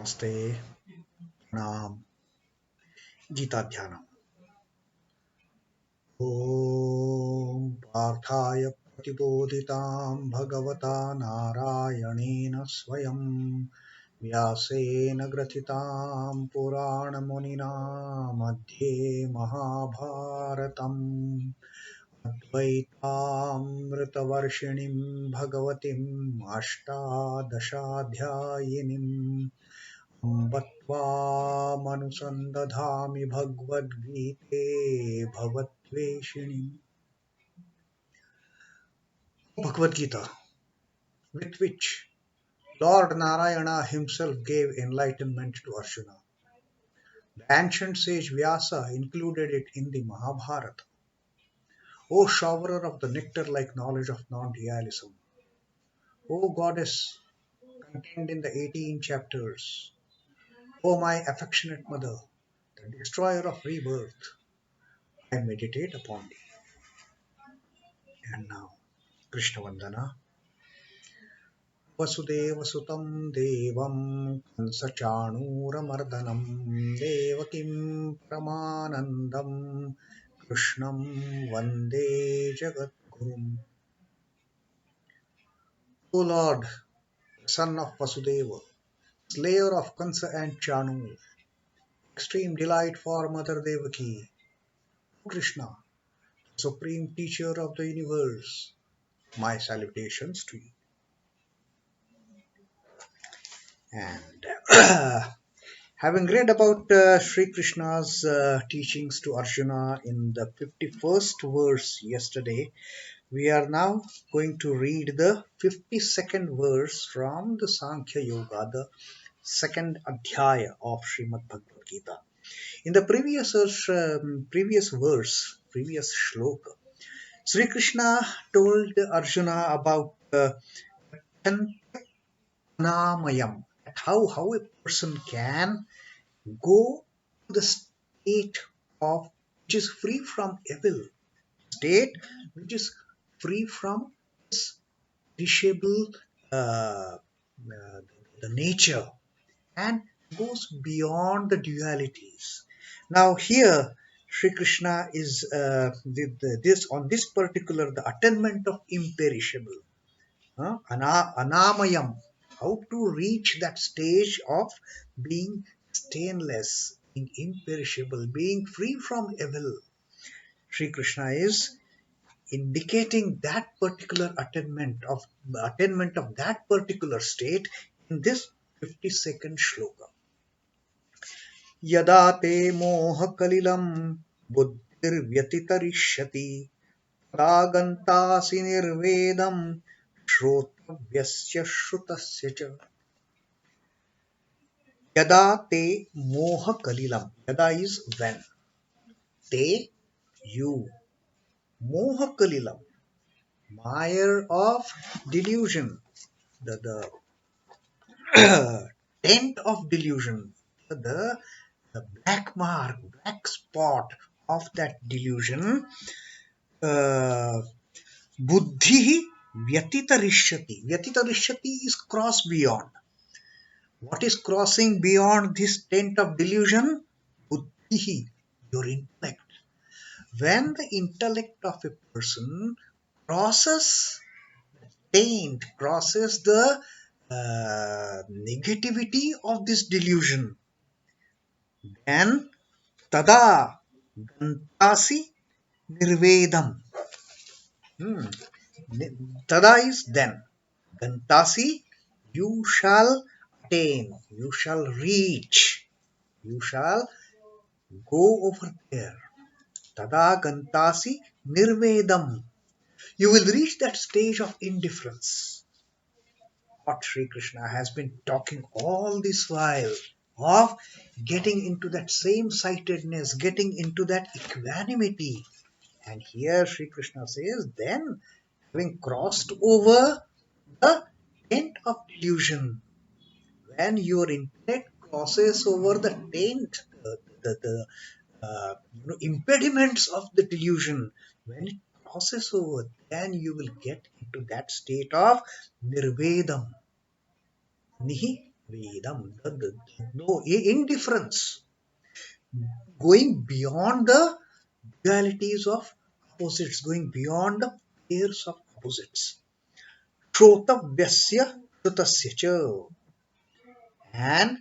Namaste, Pranam, Gita Dhyanam. Om Parthaya Pratibodhitam Bhagavata Narayanena Swayam Vyasena Gratitam Purana Munina Madhye Mahabharatam Advaitamritavarshinim Bhagavatim Ashtadashadhyayinim Bhattvāmanusandadhāmi Bhagavad-gīte Bhavatveshini. Bhagavad Gita, with which Lord Narayana himself gave enlightenment to Arjuna. The ancient sage Vyasa included it in the Mahabharata. O showerer of the nectar-like knowledge of non-dualism, O goddess contained in the 18 chapters, O my affectionate mother, the destroyer of rebirth, I meditate upon thee. And now, Krishna Vandana. Vasudeva Sutam Devam Kansachanuramardanam Devakim Pramanandam Krishnam Vande Jagadgurum. O Lord, son of Vasudeva, slayer of Kansa and Chanu, extreme delight for Mother Devaki, O Krishna, supreme teacher of the universe, my salutations to you. And having read about Sri Krishna's teachings to Arjuna in the 51st verse yesterday, we are now going to read the 52nd verse from the Sankhya Yoga, the second adhyaya of Srimad Bhagavad Gita. In the previous shloka, Sri Krishna told Arjuna about Namayam, how a person can go to the state of which is free from evil, state which is free from this perishable the nature, and goes beyond the dualities. Now here Sri Krishna is on this particular the attainment of imperishable, anamayam, how to reach that stage of being stainless, being imperishable, being free from evil. Sri Krishna is indicating that particular attainment of that particular state in this 52nd shloka. Yadā te moha-kalilaṁ buddhir vyatitariṣhyati tadā gantāsi nirvedaṁ śhrotavyasya śhrutasya ca. Yadā te moha-kalilaṁ. Yadā is when. Te, you. Moha-kalilaṁ, mire of delusion, the taint of delusion, the black mark, black spot of that delusion. Buddhi vyatitariṣhyati. Vyatitariṣhyati is cross beyond. What is crossing beyond this taint of delusion? Buddhi, your intellect. When the intellect of a person crosses taint, crosses the negativity of this delusion, then tadā, gantāsi, nirvedaṁ. Tadā is then. Gantāsi, you shall attain, you shall reach, you shall go over there. Tadā gantāsi nirvedaṁ. You will reach that stage of indifference. What Sri Krishna has been talking all this while of getting into that same-sightedness, getting into that equanimity. And here Sri Krishna says, then having crossed over the taint of delusion, when your intellect crosses over the taint, the impediments of the delusion, when it crosses over, then you will get into that state of nirvedaṁ. Nihi vedam, no indifference, going beyond the dualities of opposites, going beyond the pairs of opposites. śhrotavyasya, śhrutasya cha. And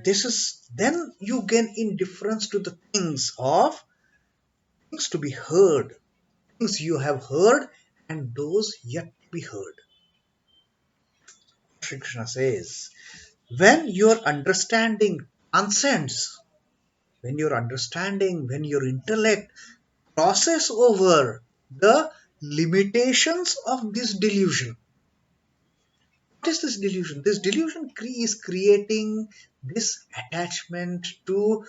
this is then you gain indifference to the things to be heard, things you have heard and those yet to be heard. Sri Krishna says, when your understanding transcends, when your intellect crosses over the limitations of this delusion. What is this delusion? This delusion is creating this attachment to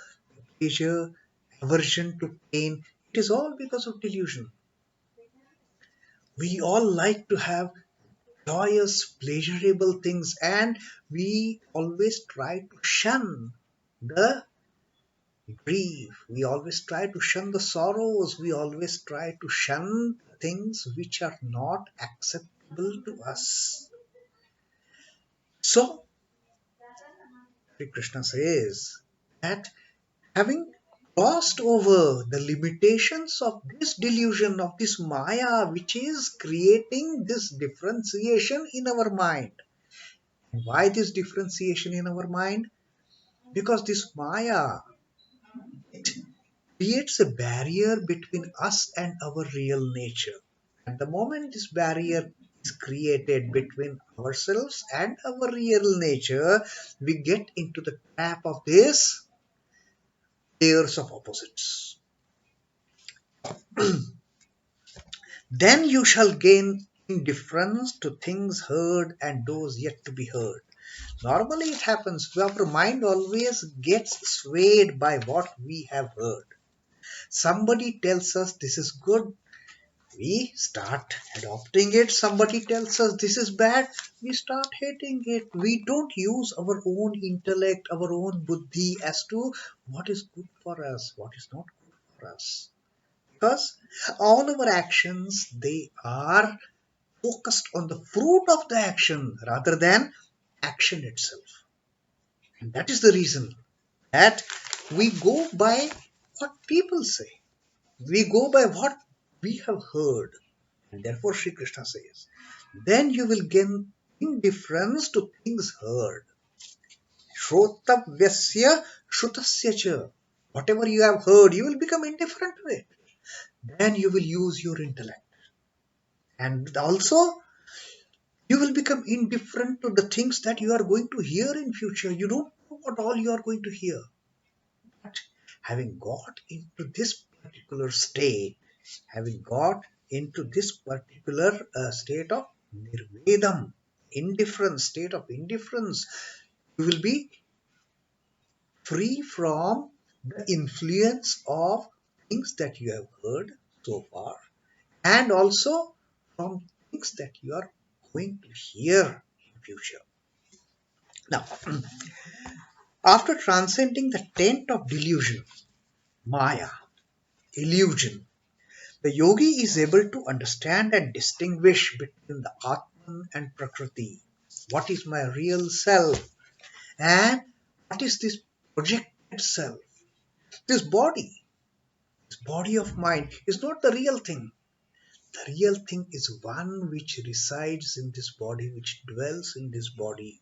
pleasure, aversion to pain. It is all because of delusion. We all like to have joyous, pleasurable things, and we always try to shun the grief. We always try to shun the sorrows. We always try to shun things which are not acceptable to us. So, Sri Krishna says that having crossed over the limitations of this delusion, of this maya, which is creating this differentiation in our mind. And why this differentiation in our mind? Because this maya, it creates a barrier between us and our real nature. At the moment this barrier is created between ourselves and our real nature, we get into the trap of these pairs of opposites. Then you shall gain indifference to things heard and those yet to be heard. Normally it happens, our mind always gets swayed by what we have heard. Somebody tells us this is good, we start adopting it. Somebody tells us this is bad, we start hating it. We don't use our own intellect, our own buddhi as to what is good for us, what is not good for us. Because all our actions, they are focused on the fruit of the action rather than action itself. And that is the reason that we go by what people say. We go by what we have heard. And therefore Sri Krishna says, then you will gain indifference to things heard. śhrotavyasya, śhrutasya cha. Whatever you have heard, you will become indifferent to it. Then you will use your intellect. And also, you will become indifferent to the things that you are going to hear in future. You don't know what all you are going to hear. But having got into this particular state, having got into this particular state of nirvedaṁ, indifference, state of indifference, you will be free from the influence of things that you have heard so far and also from things that you are going to hear in future. Now, after transcending the taint of delusion, maya, illusion, the yogi is able to understand and distinguish between the Atman and Prakriti. What is my real self? And what is this projected self? This body of mine is not the real thing. The real thing is one which resides in this body, which dwells in this body.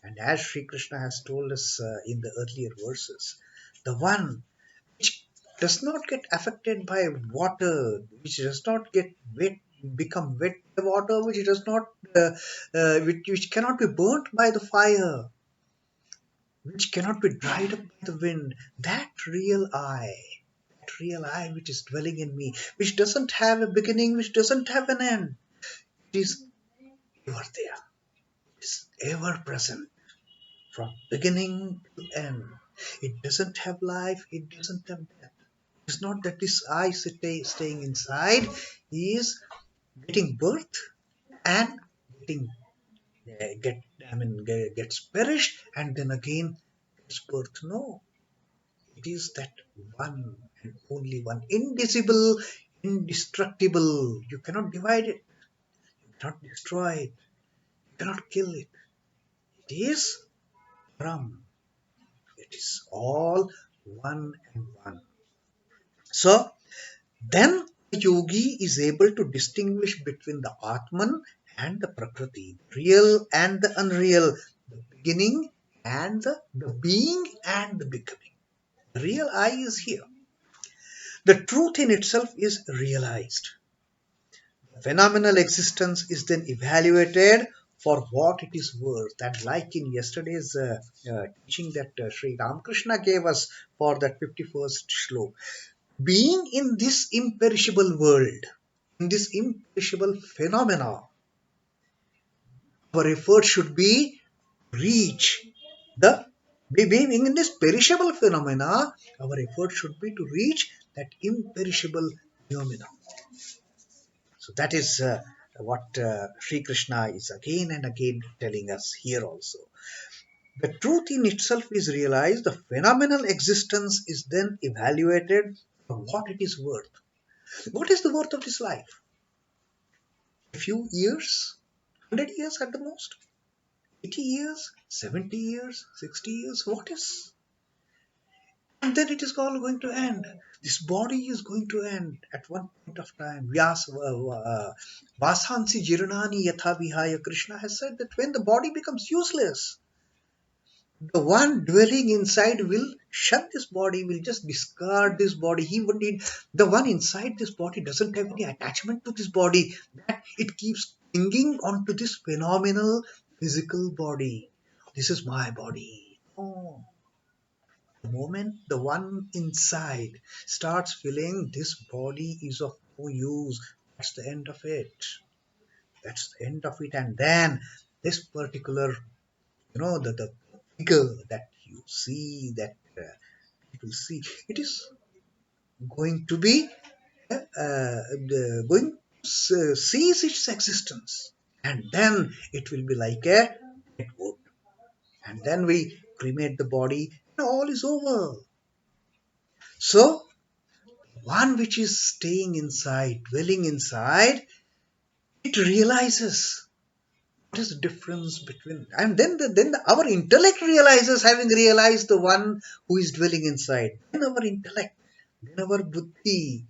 And as Sri Krishna has told us in the earlier verses, the one which does not get affected by water, which does not get wet, become wet by water, which does not, which cannot be burnt by the fire, which cannot be dried up by the wind. That real I which is dwelling in me, which doesn't have a beginning, which doesn't have an end, it is ever there, it is ever present from beginning to end. It doesn't have life, it doesn't have death. It's not that this I staying inside is getting birth and getting gets perished and then again gets birth. No, it is that one and only one, indivisible, indestructible. You cannot divide it, you cannot destroy it, you cannot kill it. It is Param. It is all one and one. So then the yogi is able to distinguish between the Atman and the Prakriti, real and the unreal, the beginning and the being and the becoming. The real I is here. The truth in itself is realized. Phenomenal existence is then evaluated for what it is worth. And like in yesterday's teaching that Sri Ramakrishna gave us for that 51st shloka, being in this imperishable world, in this imperishable phenomena, our effort should be reach the being in this perishable phenomena, our effort should be to reach that imperishable phenomena. So that is what Sri Krishna is again and again telling us here also. The truth in itself is realized, the phenomenal existence is then evaluated for what it is worth. What is the worth of this life? A few years? 100 years at the most? 80 years? 70 years? 60 years? What is? And then it is all going to end. This body is going to end at one point of time. Vasansi Jiranani Yatha Vihaya, Krishna has said that when the body becomes useless, the one dwelling inside will shun this body, will just discard this body. He would need the one inside this body doesn't have any attachment to this body, that it keeps clinging onto this phenomenal physical body. This is my body. Oh, the moment the one inside starts feeling this body is of no use, that's the end of it. That's the end of it. And then this particular, the figure that you see, that people see, it is going to be going to cease its existence. And then it will be like a dead wood. And then we cremate the body and all is over. So one which is staying inside, dwelling inside, it realizes what is the difference between, and then our intellect realizes, having realized the one who is dwelling inside. Then our intellect, then our buddhi,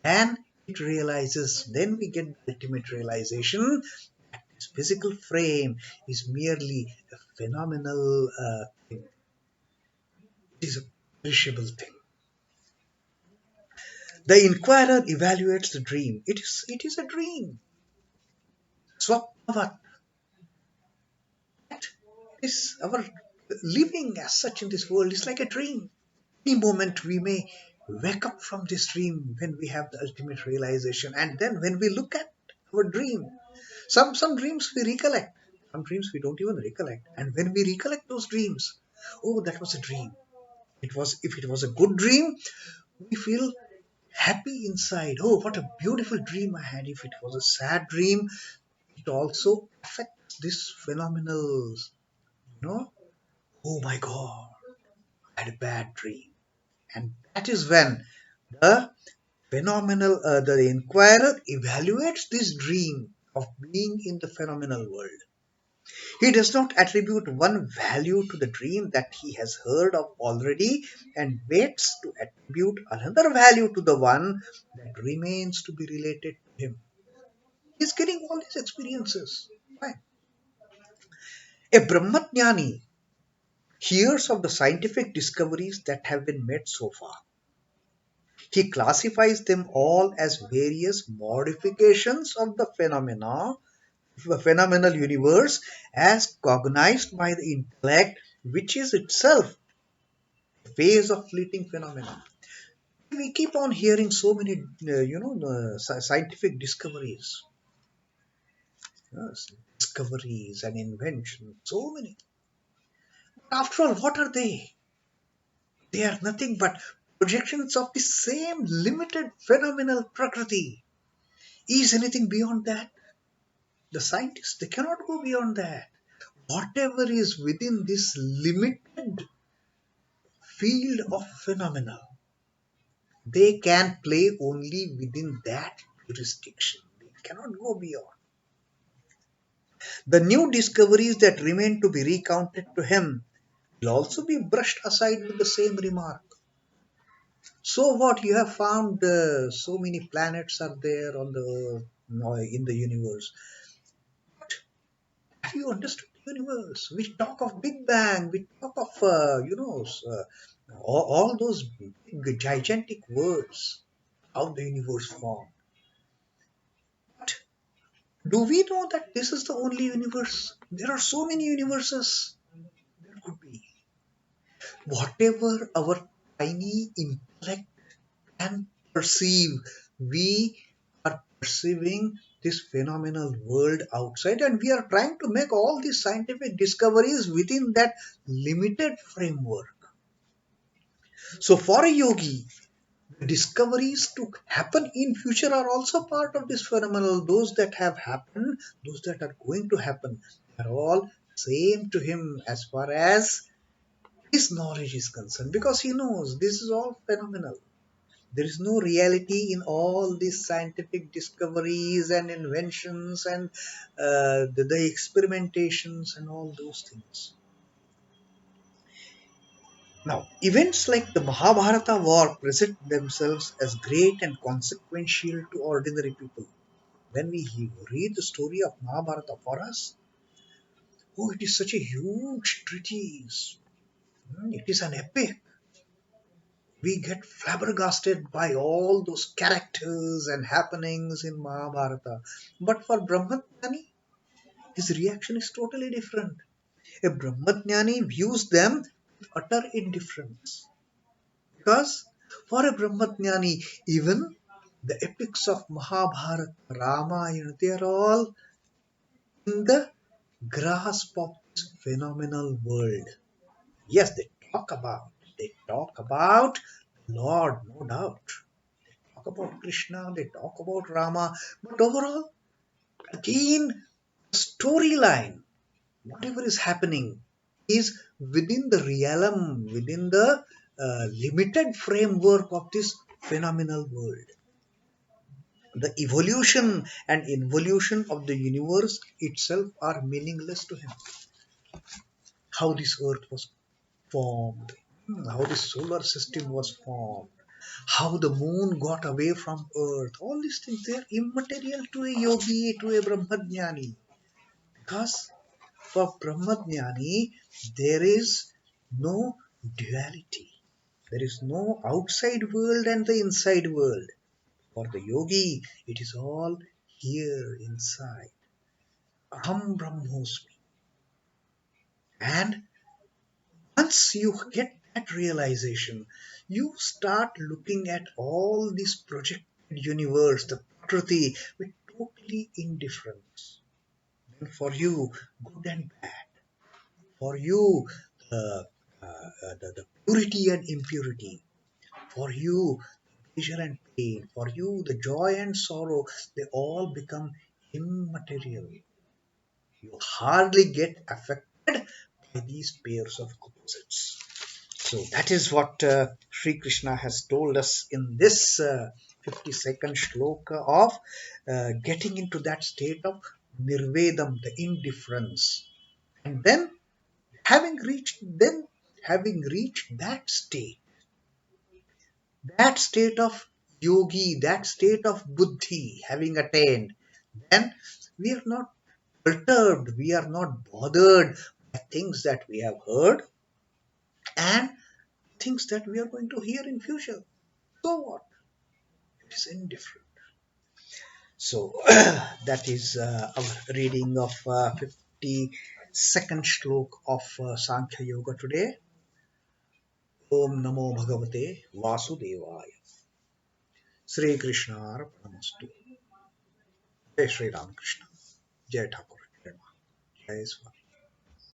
and it realizes. Then we get the ultimate realization that this physical frame is merely a phenomenal thing. It is a perishable thing. The inquirer evaluates the dream. It is a dream. Swapnavat. Is our living as such in this world is like a dream. Any moment we may wake up from this dream when we have the ultimate realization, and then when we look at our dream, some dreams we recollect, some dreams we don't even recollect, and when we recollect those dreams, oh, that was a dream. It was, if it was a good dream, we feel happy inside. Oh, what a beautiful dream I had. If it was a sad dream, it also affects this phenomenal, you know. Oh my God, I had a bad dream. And that is when the the inquirer evaluates this dream of being in the phenomenal world. He does not attribute one value to the dream that he has heard of already and waits to attribute another value to the one that remains to be related to him. He is getting all these experiences. Fine. A Brahmajnani hears of the scientific discoveries that have been made so far. He classifies them all as various modifications of the phenomenal universe as cognized by the intellect, which is itself a phase of fleeting phenomena. We keep on hearing so many, scientific discoveries, yes, discoveries and inventions, so many. After all, what are they? They are nothing but projections of the same limited phenomenal prakriti. Is anything beyond that? The scientists, they cannot go beyond that. Whatever is within this limited field of phenomena, they can play only within that jurisdiction. They cannot go beyond. The new discoveries that remain to be recounted to him will also be brushed aside with the same remark. So what, you have found so many planets are there on the no, in the universe. Have you understood the universe? We talk of Big Bang, we talk of all those big, gigantic words, how the universe formed. But do we know that this is the only universe? There are so many universes there could be. Whatever our tiny intellect can perceive, we are perceiving this phenomenal world outside, and we are trying to make all these scientific discoveries within that limited framework. So for a yogi, the discoveries to happen in future are also part of this phenomenal. Those that have happened, those that are going to happen, are all same to him as far as his knowledge is concerned, because he knows this is all phenomenal. There is no reality in all these scientific discoveries and inventions and the experimentations and all those things. Now, events like the Mahabharata war present themselves as great and consequential to ordinary people. When we read the story of Mahabharata for us, oh, it is such a huge treatise. It is an epic. We get flabbergasted by all those characters and happenings in Mahabharata. But for Brahmajnani, his reaction is totally different. A Brahmajnani views them with utter indifference. Because for a Brahmajnani, even the epics of Mahabharata, Ramayana, they are all in the grasp of this phenomenal world. Yes, they talk about Lord, no doubt. Talk about Krishna, they talk about Rama, but overall, again, the storyline, whatever is happening, is within the realm, within the limited framework of this phenomenal world. The evolution and involution of the universe itself are meaningless to him. How this earth was formed, how the solar system was formed, how the moon got away from earth, all these things, they are immaterial to a yogi, to a Brahmajnani. Because for Brahmajnani, there is no duality. There is no outside world and the inside world. For the yogi, it is all here inside. Aham Brahmosmi. And once you get that realization, you start looking at all this projected universe, the Prakriti, with totally indifference. And for you, good and bad. For you, the, the purity and impurity. For you, pleasure and pain. For you, the joy and sorrow, they all become immaterial. You hardly get affected by these pairs of opposites. So that is what Sri Krishna has told us in this 52nd shloka of getting into that state of nirvedaṁ, the indifference. And then having reached that state of yogi, that state of buddhi, having attained, then we are not perturbed, we are not bothered by things that we have heard and things that we are going to hear in future. So what? It is indifferent. So that is our reading of 52nd shlok of Sankhya Yoga today. Om Namo Bhagavate Vasudevaya. Sri Krishna Arpanamastu. Jai Sri Ram Krishna. Jai Thakur. Jai Swami.